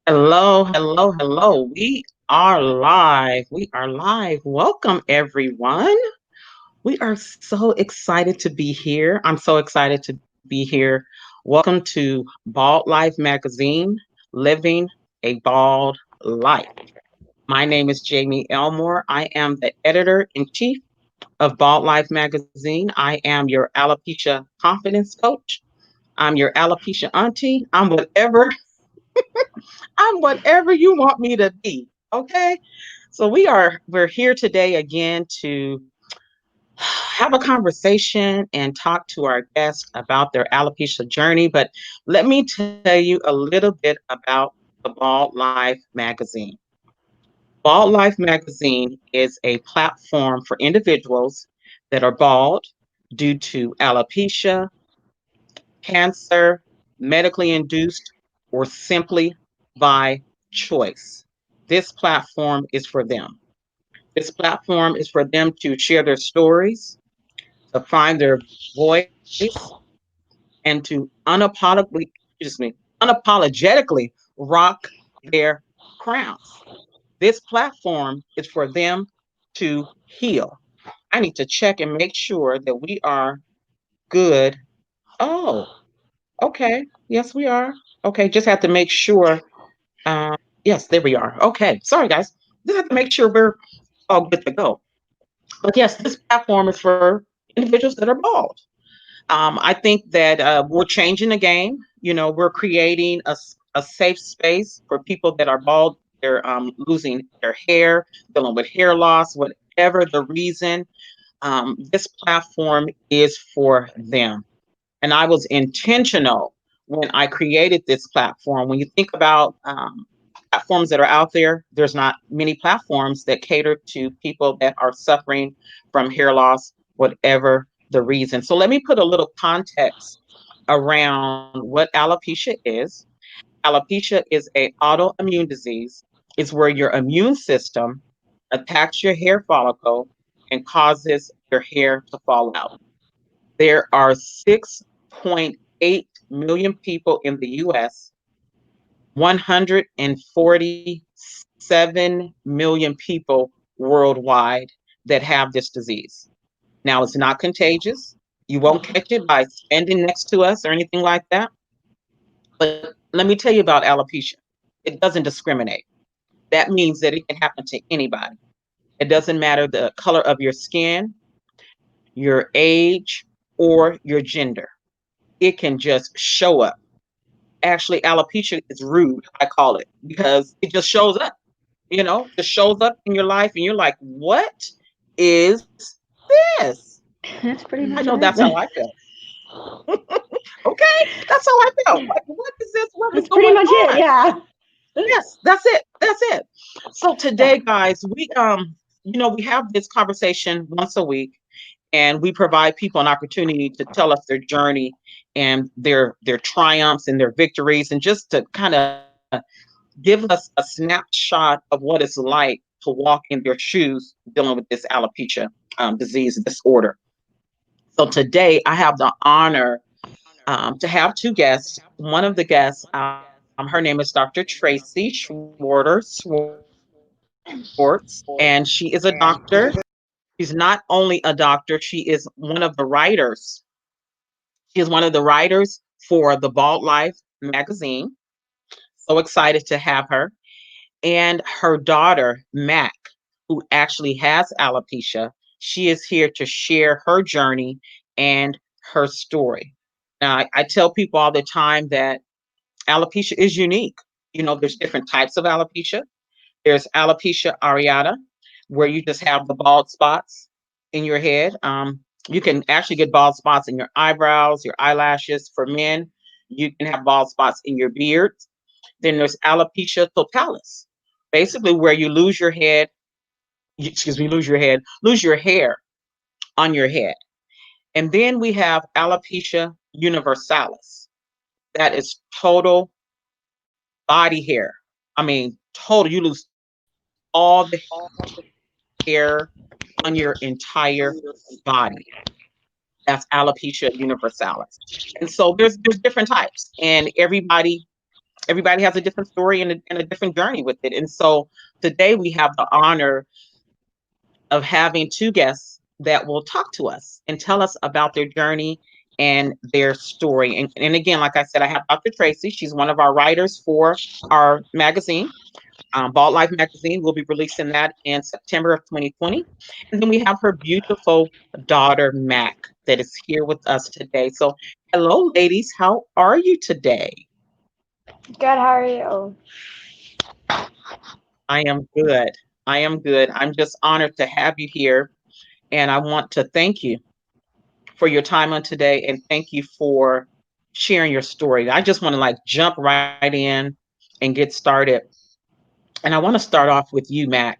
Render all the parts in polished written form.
Hello, hello, hello. We are live. We are live. Welcome, everyone. We are so excited to be here. I'm so excited to be here. Welcome to Bald Life Magazine, Living a Bald Life. My name is Jamie Elmore. I am the editor in chief of Bald Life Magazine. I am your alopecia confidence coach. I'm your alopecia auntie. I'm whatever you want me to be. Okay. So we're here today again to have a conversation and talk to our guests about their alopecia journey. But let me tell you a little bit about the Bald Life magazine. Bald Life magazine is a platform for individuals that are bald due to alopecia, cancer, medically induced, or simply by choice. This platform is for them. This platform is for them to share their stories, to find their voice, and to unapologetically rock their crowns. This platform is for them to heal. I need to check and make sure that we are good. Oh, okay. Yes, we are. Okay, just have to make sure. Yes, there we are. Okay, sorry guys. Just have to make sure we're all good to go. But yes, this platform is for individuals that are bald. I think that we're changing the game. We're creating a safe space for people that are bald. They're losing their hair, dealing with hair loss, whatever the reason. This platform is for them. And I was intentional when I created this platform. When you think about platforms that are out there, there's not many platforms that cater to people that are suffering from hair loss, whatever the reason. So let me put a little context around what alopecia is. Alopecia is a autoimmune disease. It's where your immune system attacks your hair follicle and causes your hair to fall out. There are 6.8 million people in the US, 147 million people worldwide that have this disease. Now, it's not contagious. You won't catch it by standing next to us or anything like that. But let me tell you about alopecia. It doesn't discriminate. That means that it can happen to anybody. It doesn't matter the color of your skin, your age, or your gender. It can just show up. Actually, alopecia is rude, I call it, because it just shows up, just shows up in your life, and you're like, what is this? That's pretty I much know it. that's how I felt. Okay, that's how I felt. Like, what is this? What is That's pretty going much it. on? Yeah. Yes, that's it. That's it. So Yeah. today, guys, we have this conversation once a week, and we provide people an opportunity to tell us their journey and their triumphs and their victories, and just to kind of give us a snapshot of what it's like to walk in their shoes dealing with this alopecia disease disorder. So today, I have the honor to have two guests. One of the guests, her name is Dr. Tracy Schwartz, and she is a doctor. She's not only a doctor, she is one of the writers. She is one of the writers for the Bald Life magazine. So excited to have her. And her daughter, Mac, who actually has alopecia. She is here to share her journey and her story. Now, I tell people all the time that alopecia is unique. There's different types of alopecia. There's alopecia areata, where you just have the bald spots in your head. You can actually get bald spots in your eyebrows, your eyelashes. For men, you can have bald spots in your beard. Then there's alopecia totalis, basically where you lose your head, lose your hair on your head. And then we have alopecia universalis. That is total body hair. I mean, total, you lose all the hair on your entire body. That's alopecia universalis. And so there's different types, and everybody Everybody has a different story and a different journey with it. And so today we have the honor of having two guests that will talk to us and tell us about their journey and their story. And again, like I said, I have Dr. Tracy. She's one of our writers for our magazine, Bald Life Magazine. We'll be releasing that in September of 2020. And then we have her beautiful daughter, Mac, that is here with us today. So, hello, ladies. How are you today? Good, how are you? I am good. I am good. I'm just honored to have you here. And I want to thank you for your time on today and thank you for sharing your story. I just want to like jump right in and get started. And I want to start off with you, Mac.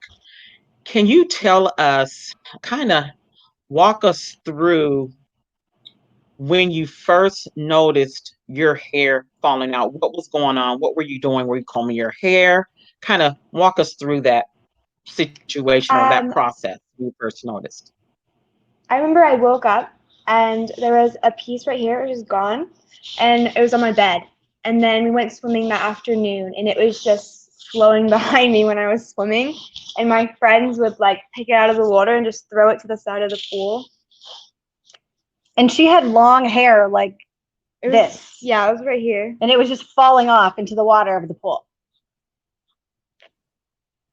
Can you tell us, kind of walk us through when you first noticed your hair falling out? What was going on? What were you doing? Were you combing your hair? Kind of walk us through that situation or that Um, process when you first noticed. I remember I woke up and there was a piece right here, it was just gone, and it was on my bed. And then we went swimming that afternoon, and it was just flowing behind me when I was swimming. And my friends would like pick it out of the water and just throw it to the side of the pool. And she had long hair like It was, this. yeah, it was right here. And it was just falling off into the water of the pool.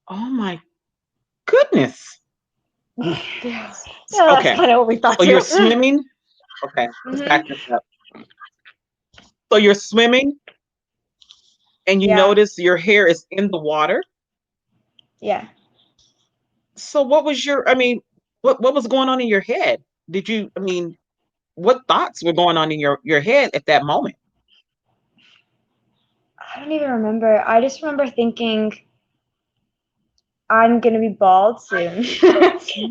Oh my goodness. Yeah. Yeah, that's Okay. kind of what we thought So you're too. swimming. Okay, let's Mhm. back this up. So you're swimming and you Yeah. notice your hair is in the water. Yeah. So what was your, I mean, what was going on in your head? Did you, I mean, what thoughts were going on in your head at that moment? I don't even remember. I just remember thinking I'm gonna be bald soon.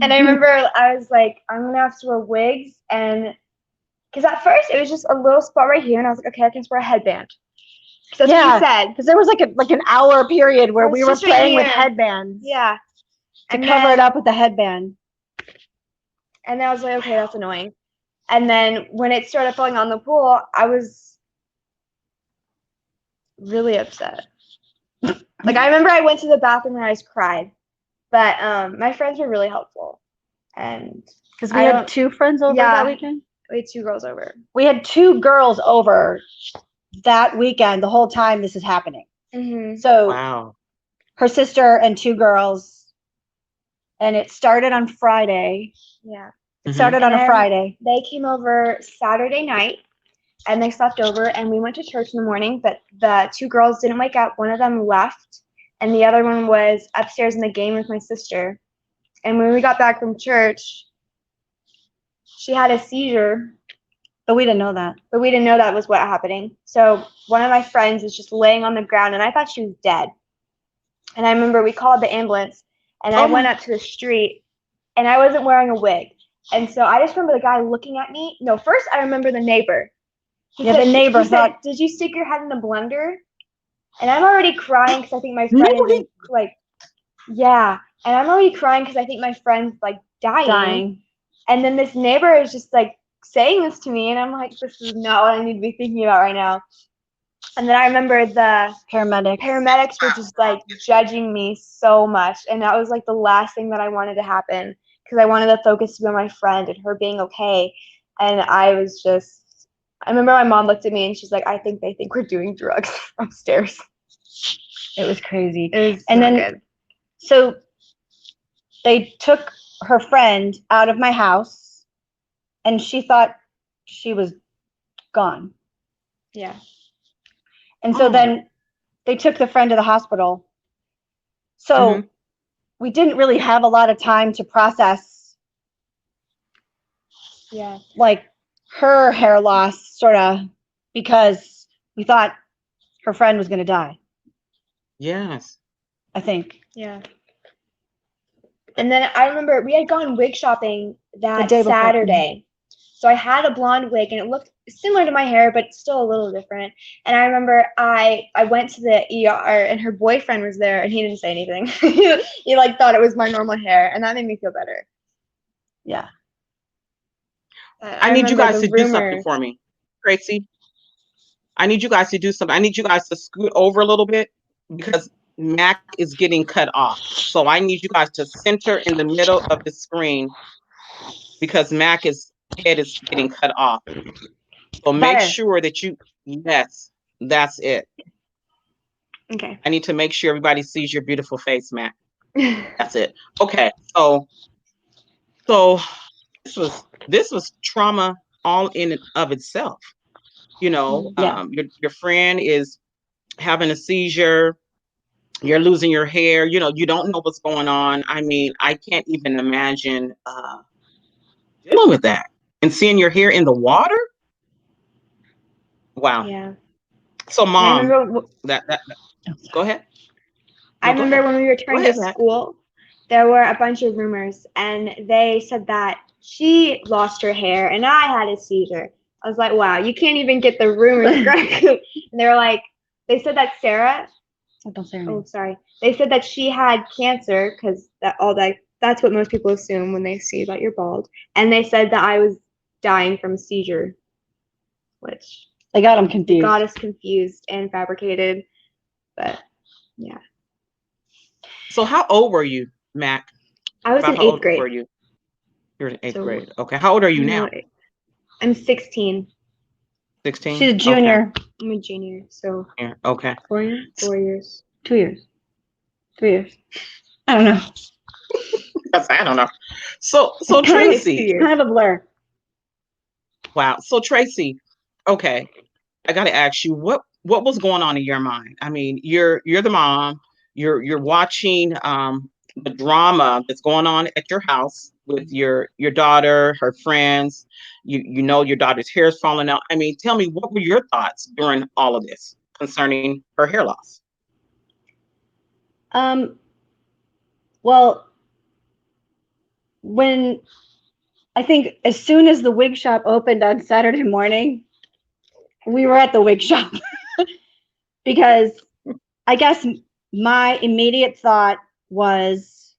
And I remember I was like, I'm gonna have to wear wigs, and because at first it was just a little spot right here, and I was like, okay, I can just wear a headband. So that's what Yeah, you said. because there was like an hour period where It's we were just right playing with here. headbands. Yeah. To And cover then, it up with a headband. and then I was like, okay, that's annoying. And then when it started falling on the pool, I was really upset. Like I remember I went to the bathroom and I just cried. But my friends were really helpful. And Because we I had don't, two friends over yeah, that weekend. we had two girls over. We had two girls over that weekend the whole time this is happening. Mm-hmm. So Wow. her sister and two girls, and it started on Friday. Yeah. It Hmm. started And on a then Friday. they came over Saturday night and they slept over and we went to church in the morning, but the two girls didn't wake up. One of them left and the other one was upstairs in the game with my sister. And when we got back from church, she had a seizure, But we didn't know that. but we didn't know that was what happening. So one of my friends was just laying on the ground and I thought she was dead. And I remember we called the ambulance and I Oh went my. up to the street and I wasn't wearing a wig. And so I just remember the guy looking at me. No, first I remember the neighbor. The neighbor he said, thought, "Did you stick your head in the blender?" And I'm already crying because I think my friend is in Nobody. like, yeah. And I'm already crying because I think my friend's like dying. And then this neighbor is just like saying this to me, and I'm like, this is not what I need to be thinking about right now. And then I remember the paramedics were just like judging me so much, and that was like the last thing that I wanted to happen because I wanted the focus to be on my friend and her being okay. And I was just, I remember my mom looked at me and she's like, I think they think we're doing drugs upstairs. It was crazy. It was And not then, good. so they took her friend out of my house, and she thought she was gone. Yeah. And so Oh. then they took the friend to the hospital. Hmm. So we didn't really have a lot of time to process Yeah. like her hair loss, sort of, because we thought her friend was going to die, Yes. I think, Yeah. And then I remember we had gone wig shopping the that day before. Saturday. So I had a blonde wig and it looked similar to my hair, but still a little different. And I remember I went to the ER and her boyfriend was there and he didn't say anything. He like thought it was my normal hair and that made me feel better. Yeah. I I need you remember guys the to do something rumors. for me. Tracy, I need you guys to do something. I need you guys to scoot over a little bit because Mac is getting cut off. So I need you guys to center in the middle of the screen because Mac is head is getting cut off. So make Better. sure that yes, that's it. Okay. I need to make sure everybody sees your beautiful face, Mac. That's it. Okay. So this was trauma all in and of itself. Yeah. Your friend is having a seizure, you're losing your hair, you don't know what's going on. I mean, I can't even imagine dealing with that and seeing your hair in the water. Wow. Yeah. So And I mom, remember that go ahead. I No, go remember ahead. when we were Go returning ahead, to Mac. school, there were a bunch of rumors, and they said that she lost her hair and I had a seizure. I was like, wow, you can't even get the rumors correct. And they were like, they said that Sarah, Don't say her oh, name. sorry, they said that she had cancer because that's what most people assume when they see that you're bald. And they said that I was dying from a seizure, which They got them got confused. us confused and fabricated. But yeah, So how old were you, Mac? I was About in how eighth old were grade. you? You're in eighth So grade. Okay. How old are you no, now? I'm 16. 16? She's a junior. I'm a junior, so Yeah. Okay. 4 years? 4 years. 2 years? 3 years? I don't know. I don't know. So It's kind of a, It's 2 Tracy, it's years. kind of a blur. wow. So Tracy, okay. I got to ask you what was going on in your mind? I mean, you're the mom. You're watching the drama that's going on at your house with your daughter, her friends. You know your daughter's hair is falling out. I mean, tell me what were your thoughts during all of this concerning her hair loss? Um, well, when I think as soon as the wig shop opened on Saturday morning, we were at the wig shop because I guess my immediate thought was,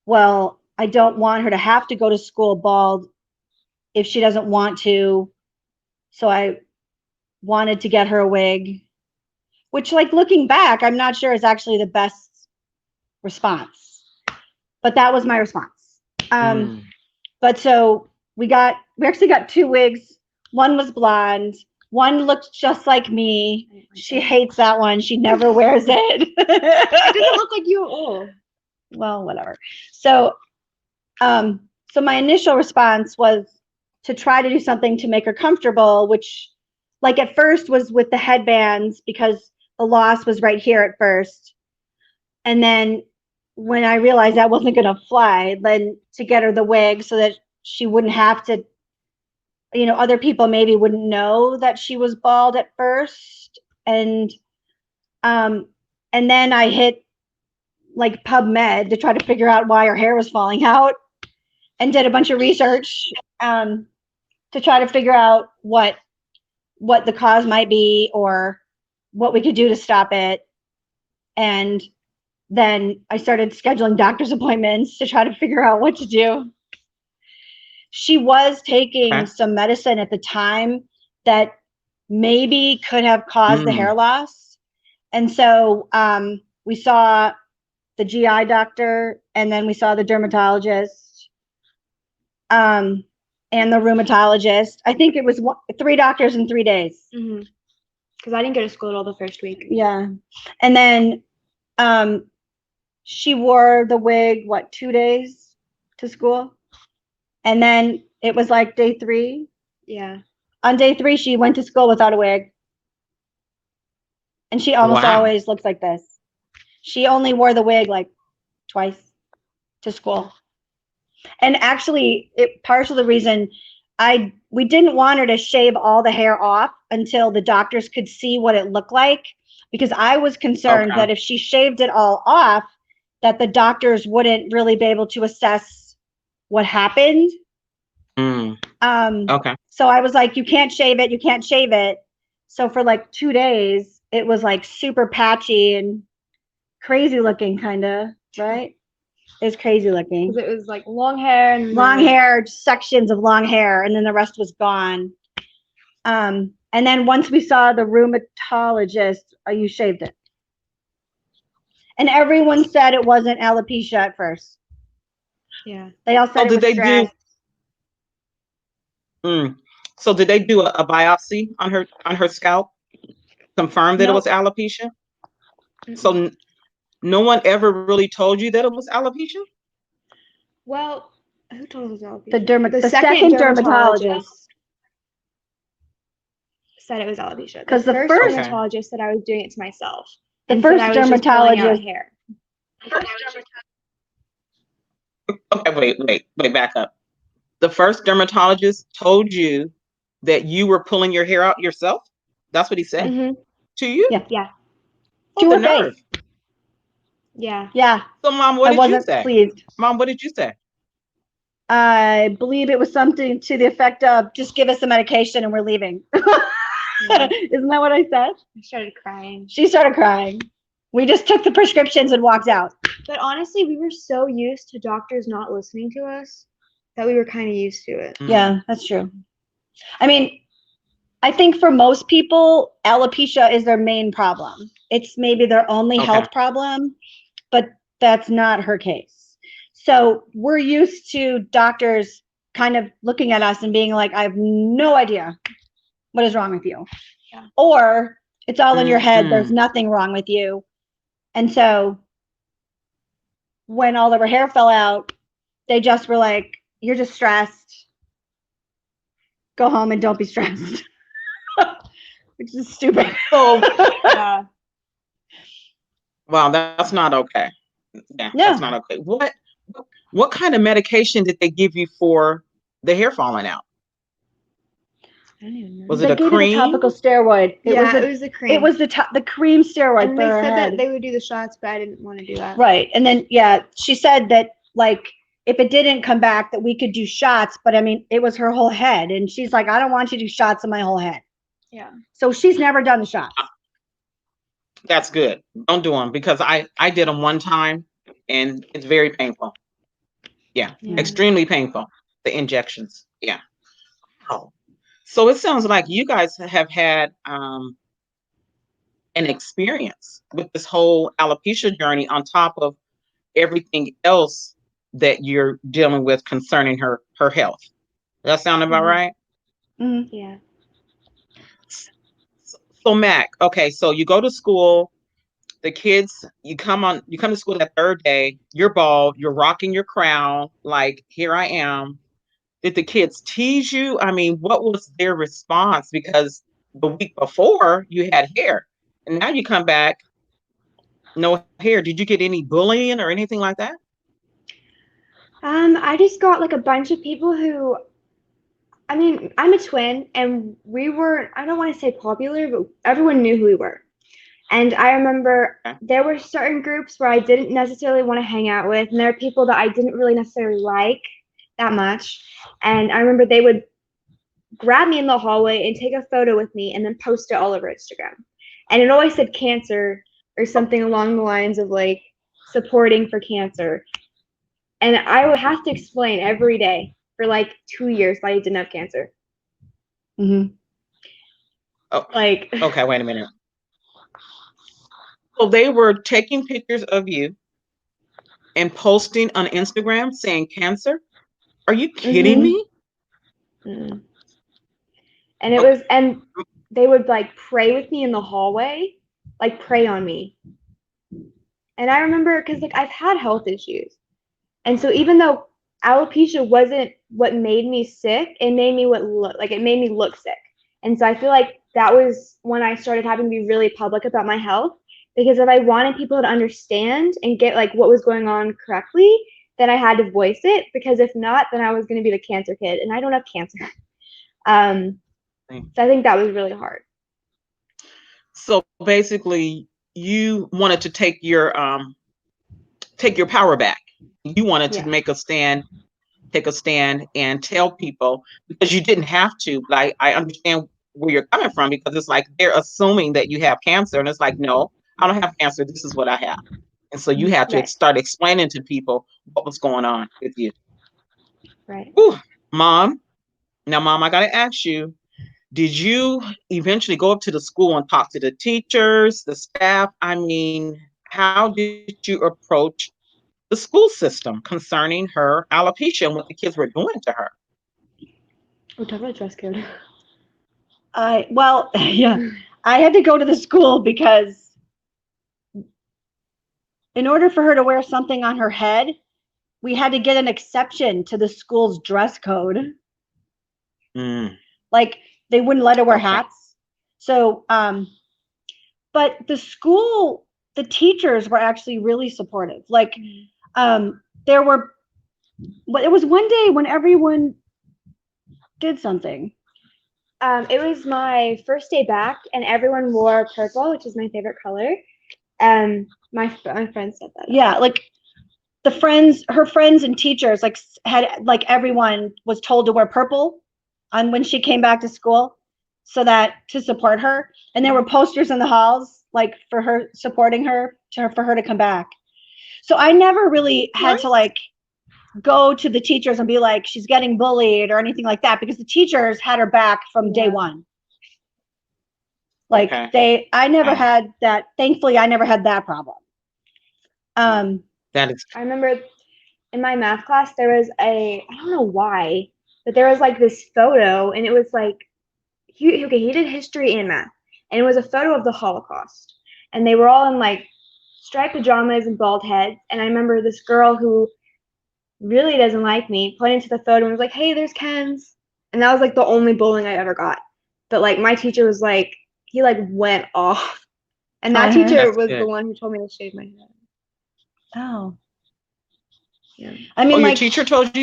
well, I don't want her to have to go to school bald if she doesn't want to. So I wanted to get her a wig, which, like, looking back, I'm not sure is actually the best response, but that was my response. Mm. But so we actually got 2 wigs. One was blonde. One looked just like me. She hates that one. She never wears it. It doesn't look like you at all. Well, whatever. So, so my initial response was to try to do something to make her comfortable, which, like, at first was with the headbands because the loss was right here at first. And then when I realized that wasn't going to fly, then to get her the wig so that she wouldn't have to, other people maybe wouldn't know that she was bald at first. Um, and then I hit like PubMed to try to figure out why her hair was falling out and did a bunch of research to try to figure out what the cause might be or what we could do to stop it. And then I started scheduling doctor's appointments to try to figure out what to do. She was taking Okay. some medicine at the time that maybe could have caused the hair Mm. loss. And so we saw the GI doctor, and then we saw the dermatologist, and the rheumatologist. I think it was 3 doctors in 3 days. Because I didn't go to school at all the first week. Yeah. And then she wore the wig, 2 days to school? And then it was like day 3. Yeah. On day 3, she went to school without a wig. And she almost Wow. always looks like this. She only wore the wig like twice to school. And actually, part of the reason we didn't want her to shave all the hair off until the doctors could see what it looked like, because I was concerned Okay. that if she shaved it all off, that the doctors wouldn't really be able to assess what happened. Mm. Okay. So I was like, you can't shave it, you can't shave it. So for like 2 days, it was like super patchy and crazy looking, kind of, right? It was crazy looking. Because it was like long hair and Long hair, sections of long hair, and then the rest was gone. And And then once we saw the rheumatologist, you shaved it. And everyone said it wasn't alopecia at first. Yeah. They all said So it did was they stress. mm, so did they do a biopsy on her scalp? Confirm that it was Nope. alopecia? So Mm-mm. no one ever really told you that it was alopecia? Well, who told us The alopecia? The the second second dermatologist dermatologist. said it was alopecia. The 'Cause the first first- Okay. dermatologist said I was doing it to myself. The and first said I was just pulling out dermatologist. hair. Okay, wait, back up. The first dermatologist told you that you were pulling your hair out yourself? That's what he said Mm-hmm. to you? Yeah. Yeah. Oh, To the her face. nerve. Yeah. Yeah. So, Mom, what I did you wasn't say? pleased. Mom, what did you say? I believe it was something to the effect of just give us the medication and we're leaving. Yeah. Isn't that what I said? I started crying. She started crying. We just took the prescriptions and walked out. But honestly, we were so used to doctors not listening to us that we were kind of used to it. Yeah, that's true. I mean, I think for most people, alopecia is their main problem. It's maybe their only Okay. health problem, but that's not her case. So we're used to doctors kind of looking at us and being like, I have no idea what is wrong with you. Yeah. Or it's all in your head, there's Mm. nothing wrong with you. And so when all of her hair fell out, they just were like, you're just stressed. Go home and don't be stressed. Which is stupid. So, Yeah. wow, that's not okay. Yeah, that's No. not okay. What kind of medication did they give you for the hair falling out? I don't even know. Was it They a gave it a topical cream? steroid. Yeah, it was the cream. It was the cream steroid and for they her said head. that they would do the shots, but I didn't want to do that. Right. And then yeah, she said that like if it didn't come back that we could do shots, but I mean it was her whole head and she's like I don't want you to do shots on my whole head. Yeah. So she's never done the shots. That's good. Don't do them because I did them one time and it's very painful. Yeah, Yeah. extremely painful. The injections. Yeah. Wow. So it sounds like you guys have had an experience with this whole alopecia journey on top of everything else that you're dealing with concerning her health. Does that sound about Mhm. right? Mhm. Yeah. So Mac, okay, so you go to school, the kids, you come to school that third day, you're bald, you're rocking your crown, like here I am. Did the kids tease you? I mean, what was their response? Because the week before you had hair, and now you come back, no hair. Did you get any bullying or anything like that? I just got like a bunch of people who, I mean, I'm a twin and we were, I don't want to say popular, but everyone knew who we were. And I remember Okay. there were certain groups where I didn't necessarily want to hang out with, and there are people that I didn't really necessarily like that much. And I remember they would grab me in the hallway and take a photo with me and then post it all over Instagram. And it always said cancer or something along the lines of like supporting for cancer. And I would have to explain every day for like 2 years why I didn't have cancer. Mhm. Oh, Like, okay, wait a minute. So they were taking pictures of you and posting on Instagram saying cancer? Are you kidding mm-hmm. me? Mm. And it Oh, was, and they would like pray with me in the hallway, like pray on me. And I remember because like I've had health issues. And so even though alopecia wasn't what made me sick, it made me it made me look sick. And so I feel like that was when I started having to be really public about my health because if I wanted people to understand and get like what was going on correctly, then I had to voice it because if not, then I was going to be the cancer kid and I don't have cancer. So I think that was really hard. so basically, you wanted to take your power back. You wanted to Yeah. make a stand, take a stand, and tell people because you didn't have to. But I understand where you're coming from because it's like they're assuming that you have cancer, and it's like, no, I don't have cancer. This is what I have, and so you have to Right. start explaining to people what was going on with you. Right. Whew, Mom, now, Mom, I gotta ask you. Did you eventually go up to the school and talk to the teachers, the staff? I mean, how did you approach the school system concerning her alopecia and what the kids were doing to her? Oh, talk about dress code. Well, yeah, I had to go to the school because in order for her to wear something on her head, we had to get an exception to the school's dress code. Mm, Like they wouldn't let her wear okay. hats. So, but the school, the teachers were actually really supportive. Like, there were, but it was one day when everyone did something. It was my first day back, and everyone wore purple, which is my favorite color. My friend said that. Yeah, like her friends and teachers, like had like everyone was told to wear purple on when she came back to school, so that to support her. And there were posters in the halls like for her supporting her for her to come back. So I never really had to Nice. like go to the teachers and be like she's getting bullied or anything like that because the teachers had her back from day Yeah. one. Like Okay. I never Okay. had that. Thankfully, I never had that problem. Um, That is I remember in my math class there was I don't know why, but there was like this photo, and it was like he did history and math, and it was a photo of the Holocaust, and they were all in like striped pajamas and bald heads, and I remember this girl who really doesn't like me pointed to the photo and was like, "Hey, there's Ken's," and that was like the only bullying I ever got. But like my teacher was like, he like went off, and that on her. teacher that's was the good. one who told me to shave my head. Oh, Yeah. I Oh, mean, your like teacher told you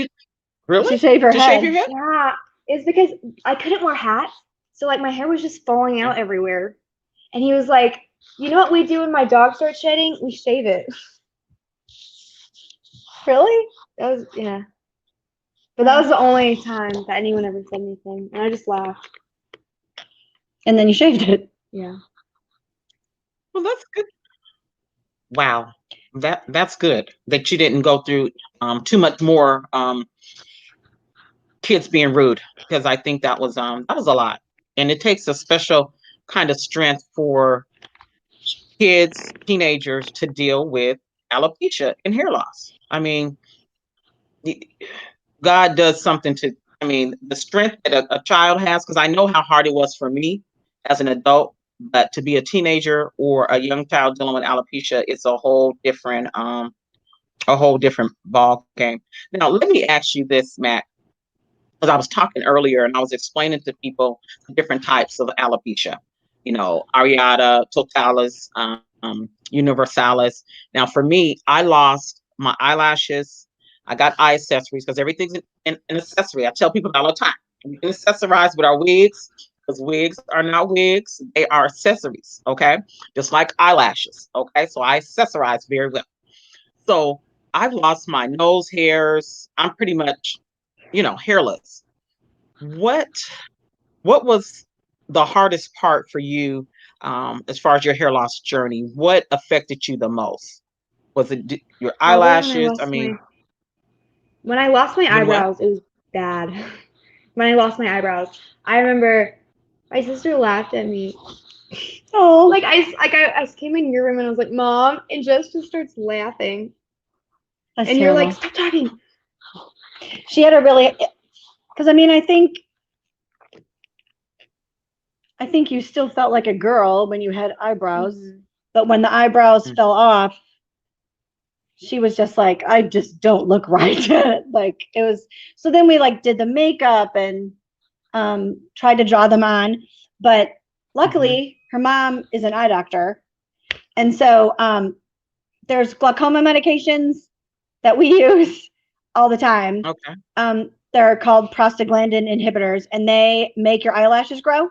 really to shave her to shave head. your head? Yeah, it's because I couldn't wear hats, so like my hair was just falling Okay. out everywhere. And he was like, "You know what we do when my dog starts shedding? We shave it." Really? That was yeah, but that was the only time that anyone ever said anything, and I just laughed. And then you shaved it. Yeah. Well, that's good. Wow. That's good that you didn't go through too much more kids being rude because I think that was a lot. And it takes a special kind of strength for kids, teenagers to deal with alopecia and hair loss. I mean, God does something to, I mean, the strength that a child has, because I know how hard it was for me as an adult, but to be a teenager or a young child dealing with alopecia, it's a whole different ball game. Now, let me ask you this, Matt, because I was talking earlier and I was explaining to people the different types of alopecia. You know, areata, totalis, universalis. Now, for me, I lost my eyelashes. I got eye accessories because everything's an accessory. I tell people all the time, we can accessorize with our wigs because wigs are not wigs; they are accessories. Okay, just like eyelashes. Okay, so I accessorize very well. So I've lost my nose hairs. I'm pretty much, hairless. What what was the hardest part for you as far as your hair loss journey? What affected you the most? Was it your Probably eyelashes? I mean, when I lost my when what? eyebrows, it was bad. When I lost my eyebrows, I remember my sister laughed at me. Oh, I came in your room and I was like, "Mom," and Jess just starts laughing, that's and you're terrible. like, "Stop talking." She had a really, because I mean, I think you still felt like a girl when you had eyebrows, but when the eyebrows Mm, fell off, she was just like, I just don't look right. Like it was. So then we like did the makeup and tried to draw them on, but mhm. luckily her mom is an eye doctor, and so there's glaucoma medications that we use all the time. Okay. They're called prostaglandin inhibitors, and they make your eyelashes grow.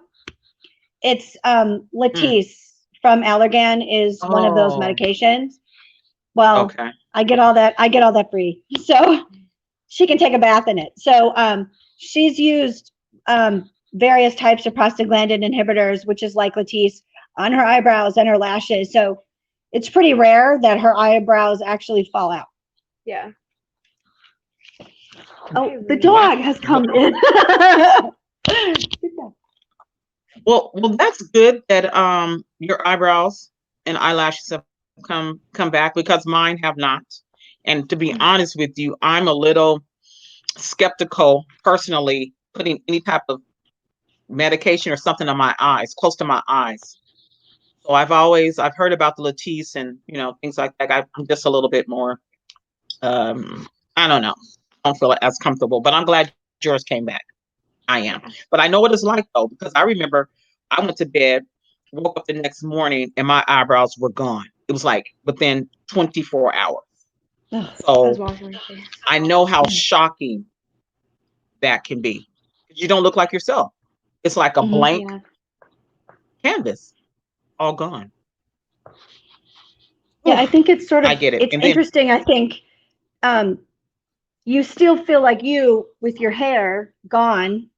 It's Mm. Latisse from Allergan is one of those Oh, medications. Well, okay. I get all that. I get all that free, so she can take a bath in it. So she's used various types of prostaglandin inhibitors, which is like Latisse, on her eyebrows and her lashes. So it's pretty rare that her eyebrows actually fall out. Yeah. Oh, the Wow. dog has come in. Well, that's good that your eyebrows and eyelashes have come back because mine have not. And to be honest with you, I'm a little skeptical personally putting any type of medication or something on my eyes, close to my eyes. So I've heard about the Latisse and things like that. I'm just a little bit more I don't know. I don't feel as comfortable, but I'm glad yours came back. I am. Yeah. But I know what it's like though, because I remember I went to bed, woke up the next morning, and my eyebrows were gone. It was like within 24 hours. Ugh. I was So washing my face. I know how shocking that can be. You don't look like yourself. It's like a Mhm. blank Yeah. canvas, all gone. Yeah, I Oof, think it's sort I of get it. it's And then, interesting. I think um, you still feel like you with your hair gone,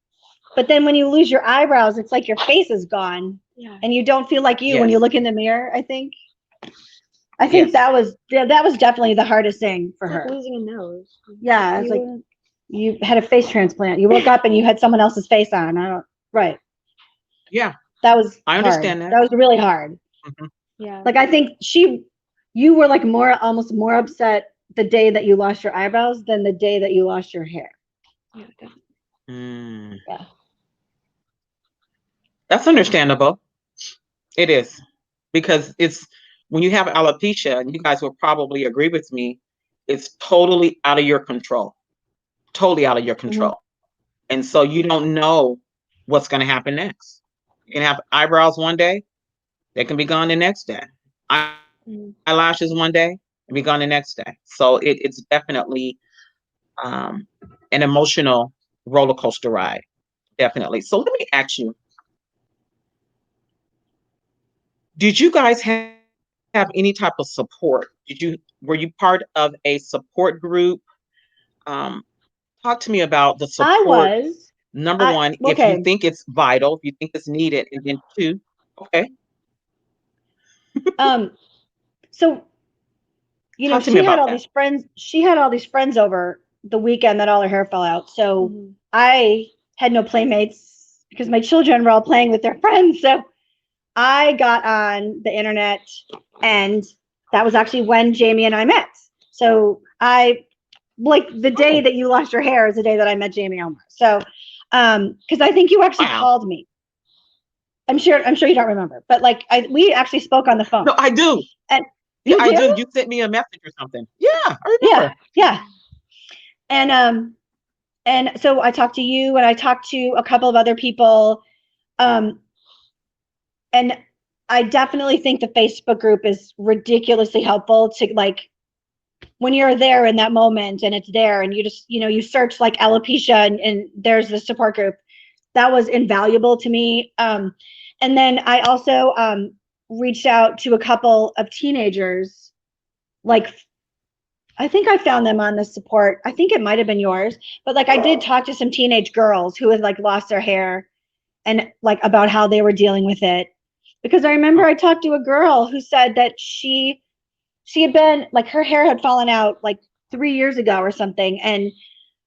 but then when you lose your eyebrows, it's like your face is gone, Yeah. and you don't feel like you when you yes, look in the mirror. I think yes, that was definitely the hardest thing for It's like her. losing a nose. Yeah, it's You like wouldn't. you had a face transplant. You woke up and you had someone else's face on. I don't right. yeah, That was I hard. understand that. That was really hard. Mhm. Yeah. Like I think you were like almost more upset the day that you lost your eyebrows than the day that you lost your hair. Yeah. Definitely. Mm, Yeah. that's understandable. It is because it's when you have alopecia, and you guys will probably agree with me, it's totally out of your control, totally out of your Hmm. control. And so you don't know what's going to happen next. You can have eyebrows one day, they can be gone the next day. Eyelashes one Mm. day and be gone the next day. So it's definitely um, an emotional roller coaster ride. Definitely. So let me ask you, did you guys have any type of support? Were you part of a support group? Um, Talk to me about the I support. was. Number I one, if you okay. think it's vital, if you think it's needed, and then two, okay, Um. So talk to me she had about all that. these friends. She had all these friends over the weekend that all her hair fell out. So Mm-hmm. I had no playmates because my children were all playing with their friends. So I got on the internet, and that was actually when Jamie and I met. So I like the day Oh, that you lost your hair is the day that I met Jamie Elmer. So, because I think you actually wow. called me. I'm sure you don't remember, but like we actually spoke on the phone. No, I do. And Yeah, you I do? do. You sent me a message or something. Yeah, I Yeah, remember. yeah. And so I talked to you, and I talked to a couple of other people. Um, and I definitely think the Facebook group is ridiculously helpful to like when you're there in that moment and it's there and you just you search like alopecia and there's the support group. That was invaluable to me. And then I also reached out to a couple of teenagers. Like I think I found them on the support. I think it might have been yours, but like I did talk to some teenage girls who had like lost their hair and like about how they were dealing with it. Because I remember Oh, I talked to a girl who said that she had been like her hair had fallen out like 3 years ago or something, and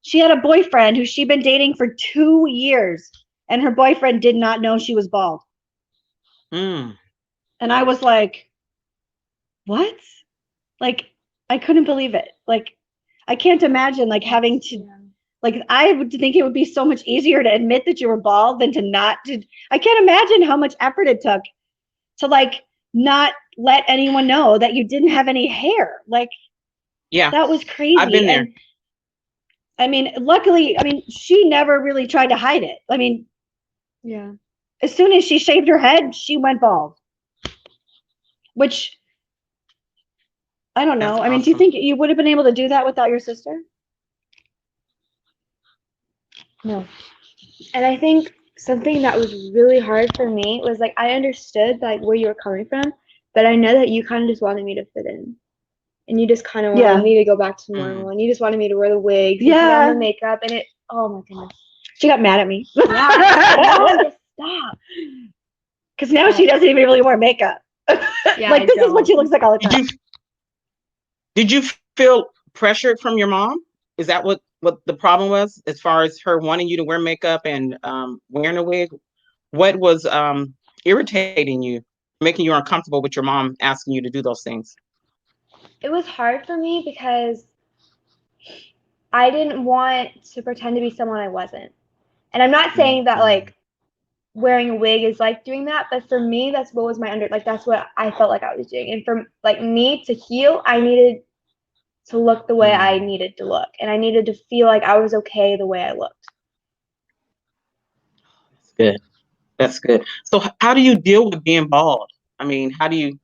she had a boyfriend who she'd been dating for 2 years, and her boyfriend did not know she was bald. mm, And I was like, what? Like, I couldn't believe it. Like, I can't imagine like having to Yeah. like I would think it would be so much easier to admit that you were bald than to not to I can't imagine how much effort it took to like not let anyone know that you didn't have any hair. Like yeah, that was I've crazy. been there. And I mean, luckily, I mean, she never really tried to hide it. I mean, Yeah. as soon as she shaved her head, she went bald, which I don't That's know. I mean, do you awesome. think you would have been able to do that without your sister? No. And I think something that was really hard for me was like I understood like where you were coming from, but I know that you kind of just wanted me to fit in. And you just kind of wanted Yeah. me to go back to normal, Mm. and you just wanted me to wear the wigs and put on the Yeah. makeup, and it. Oh my goodness. She got mad at me. Yeah. No, just stop. Because now she But doesn't even really wear makeup. yeah, Like, I this is what don't. she looks like all the Did time. you did you feel pressured from your mom? Is that what the problem was as far as her wanting you to wear makeup and wearing a wig? What was irritating you, making you uncomfortable with your mom asking you to do those things? It was hard for me because I didn't want to pretend to be someone I wasn't. And I'm not saying that like wearing a wig is like doing that, but for me that's what was my like that's what I felt like I was doing. And for like me to heal, I needed to look the way I needed to look, and I needed to feel like I was okay the way I looked. That's good. That's good. So how do you deal with being bald? I mean, how do you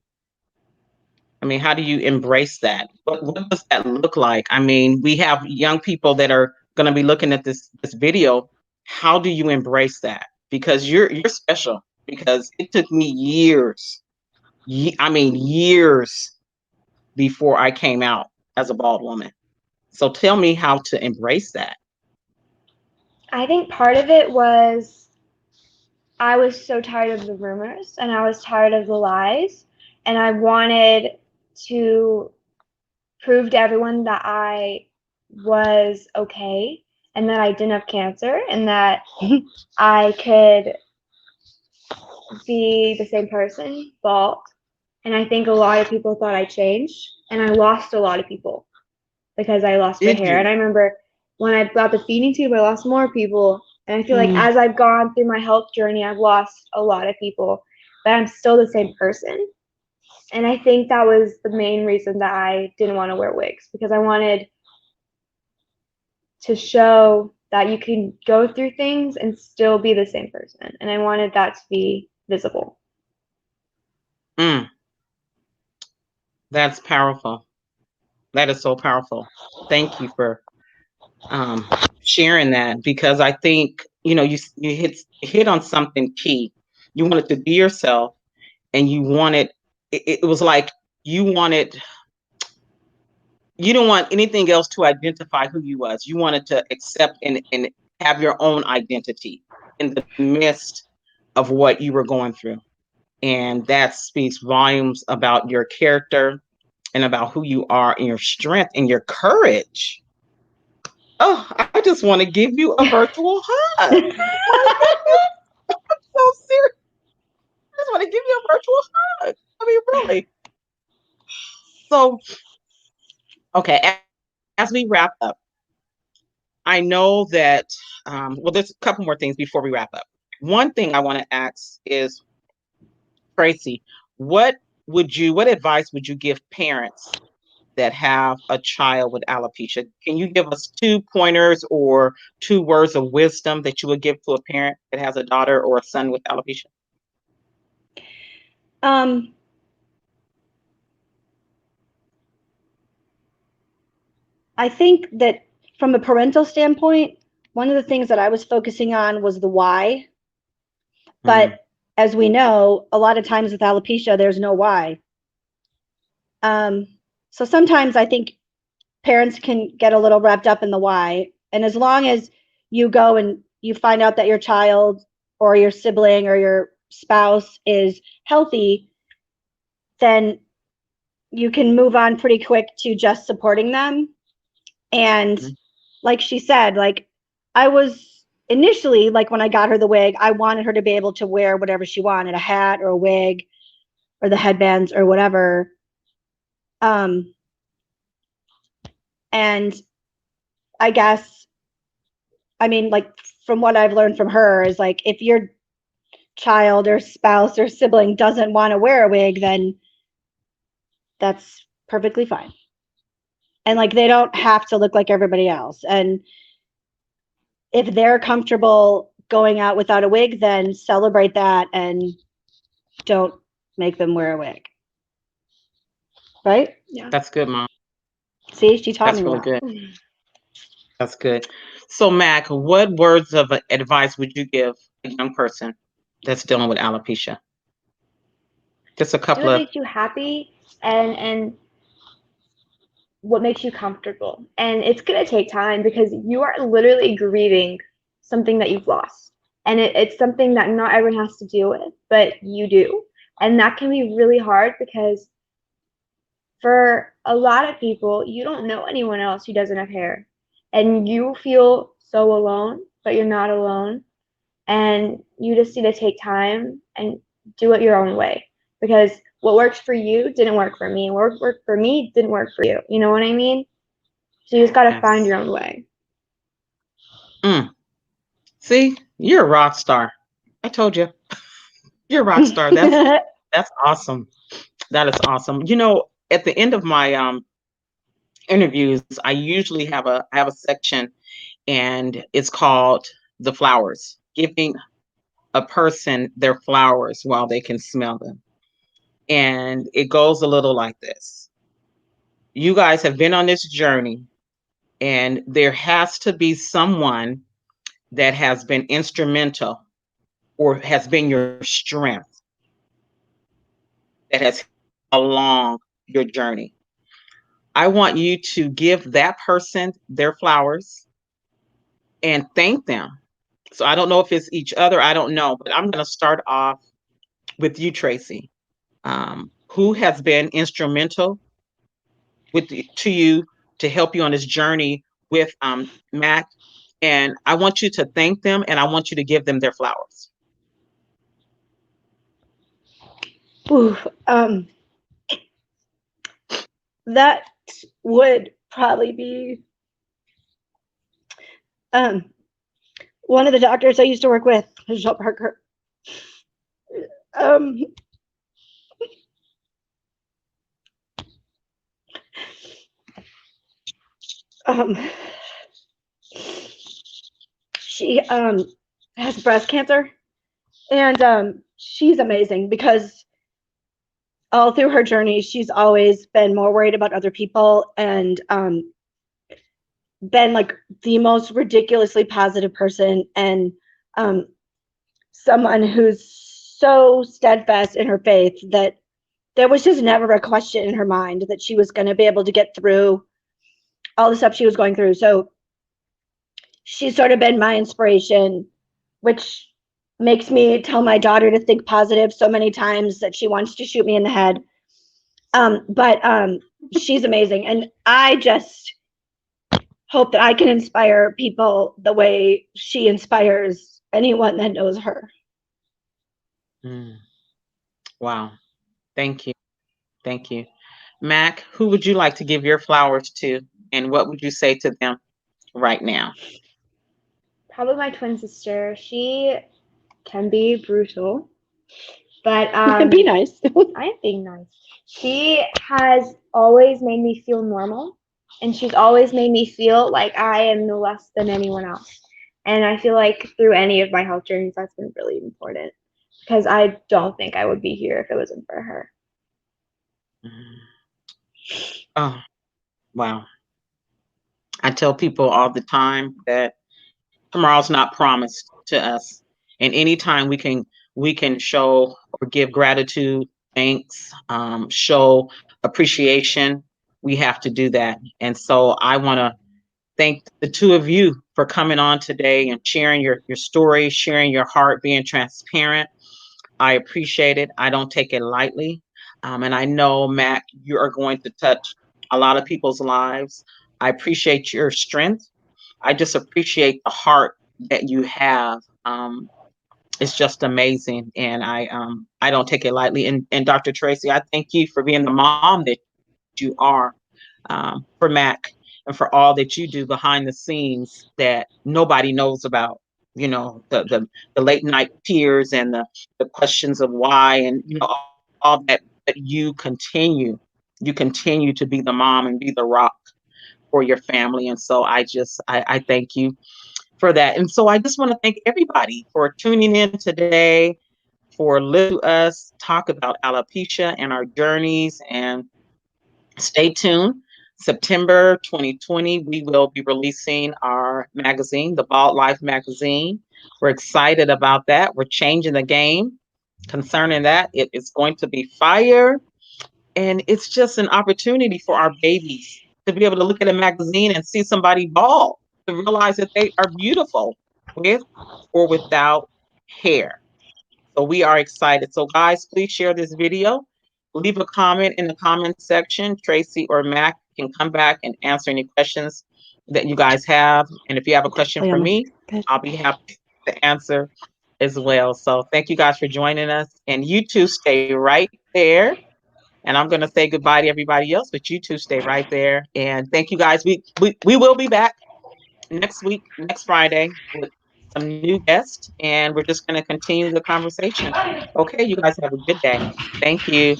embrace that? What does that look like? I mean, we have young people that are going to be looking at this video. How do you embrace that? Because you're special. Because it took me years. I mean, years before I came out as a bald woman. So tell me how to embrace that. I think part of it was I was so tired of the rumors and I was tired of the lies, and I wanted to prove to everyone that I was okay and that I didn't have cancer and that I could be the same person, bald. And I think a lot of people thought I changed, and I lost a lot of people because I lost my Did hair. And you? I remember when I got the feeding tube, I lost more people. And I feel like as I've gone through my health journey, I've lost a lot of people, but I'm still the same person. And I think that was the main reason that I didn't want to wear wigs, because I wanted to show that you can go through things and still be the same person. And I wanted that to be visible. Mm, that's powerful. That is so powerful. Thank you for um, sharing that, because I think you hit on something key. You wanted to be yourself, and you wanted it was like you wanted you don't want anything else to identify who you was. You wanted to accept and have your own identity in the midst of what you were going through. And that speaks volumes about your character and about who you are and your strength and your courage. Oh, I just want to give you a virtual hug. My goodness, so serious. I just want to give you a virtual hug. I mean, really. So, okay, as we wrap up, I know that, well, there's a couple more things before we wrap up. One thing I want to ask is, Tracy, what what advice would you give parents that have a child with alopecia? Can you give us two pointers or two words of wisdom that you would give to a parent that has a daughter or a son with alopecia? Um, I think that from a parental standpoint, one of the things that I was focusing on was the why. But as we know, a lot of times with alopecia, there's no why. So sometimes I think parents can get a little wrapped up in the why. And as long as you go and you find out that your child or your sibling or your spouse is healthy, then you can move on pretty quick to just supporting them. And like she said, like I was initially, like when I got her the wig, I wanted her to be able to wear whatever she wanted, a hat or a wig or the headbands or whatever. And I guess, I mean, like from what I've learned from her is like if your child or spouse or sibling doesn't want to wear a wig, then that's perfectly fine. And like they don't have to look like everybody else. And if they're comfortable going out without a wig, then celebrate that and don't make them wear a wig. Right? Yeah. That's good, Mom. See, she taught That's me really well. good. That's good. So, Mac, what words of advice would you give a young person that's dealing with alopecia? Just a Do couple what of. makes you happy, and what makes you comfortable. And it's going to take time because you are literally grieving something that you've lost. And it's something that not everyone has to deal with, but you do. And that can be really hard because for a lot of people, you don't know anyone else who doesn't have hair. And you feel so alone, but you're not alone. and you just need to take time and do it your own way, because what works for you didn't work for me, and what worked for me didn't work for you. You know what I mean? So you just got to find your Yes. own way. Mm. See, you're a rock star. I told you, you're a rock star. That's awesome. That is awesome. At the end of my interviews, I usually I have a section, and it's called the flowers, giving a person their flowers while they can smell them. And it goes a little like this. You guys have been on this journey, and there has to be someone that has been instrumental or has been your strength that has along your journey. I want you to give that person their flowers and thank them. So I don't know if it's each other, I don't know, but I'm going to start off with you, Tracy. Who has been instrumental to you to help you on this journey with Mac? And I want you to thank them, and I want you to give them their flowers. Ooh, that would probably be um, one of the doctors I used to work with, Michelle Parker. Um, um, she has breast cancer, and she's amazing because all through her journey, she's always been more worried about other people and been like the most ridiculously positive person, and um, someone who's so steadfast in her faith that there was just never a question in her mind that she was going to be able to get through all the stuff she was going through. So she's sort of been my inspiration, which makes me tell my daughter to think positive so many times that she wants to shoot me in the head. But she's amazing. And I just hope that I can inspire people the way she inspires anyone that knows her. Mm, wow. Thank you. Thank you. Mac, who would you like to give your flowers to? And what would you say to them right now? Probably my twin sister. She can be brutal, but Be nice. I am being nice. She has always made me feel normal, and she's always made me feel like I am no less than anyone else. And I feel like through any of my health journeys, that's been really important, because I don't think I would be here if it wasn't for her. Mm. Oh, wow. I tell people all the time that tomorrow's not promised to us. And anytime we can show or give gratitude, thanks, show appreciation, we have to do that. And so I want to thank the two of you for coming on today and sharing your story, sharing your heart, being transparent. I appreciate it. I don't take it lightly. And I know, Mac, you are going to touch a lot of people's lives. I appreciate your strength. I just appreciate the heart that you have. It's just amazing, and I don't take it lightly. And Dr. Tracy, I thank you for being the mom that you are, for Mac, and for all that you do behind the scenes that nobody knows about. The late night tears and the questions of why, and all that. But you continue to be the mom and be the rock for your family. And so I thank you for that. And so I just want to thank everybody for tuning in today, for listening to us talk about alopecia and our journeys. And stay tuned. September 2020, we will be releasing our magazine, the Bald Life magazine. We're excited about that. We're changing the game concerning that. It is going to be fire. And it's just an opportunity for our babies to be able to look at a magazine and see somebody bald, to realize that they are beautiful with or without hair. So we are excited. So guys, please share this video. Leave a comment in the comment section. Tracy or Mac can come back and answer any questions that you guys have. And if you have a question for me, I'll be happy to answer. as well. So thank you guys for joining us. And you two stay right there. And I'm going to say goodbye to everybody else, but you two stay right there. And thank you guys. We will be back next week, next Friday, with some new guests, and we're just going to continue the conversation. Okay, you guys have a good day. Thank you.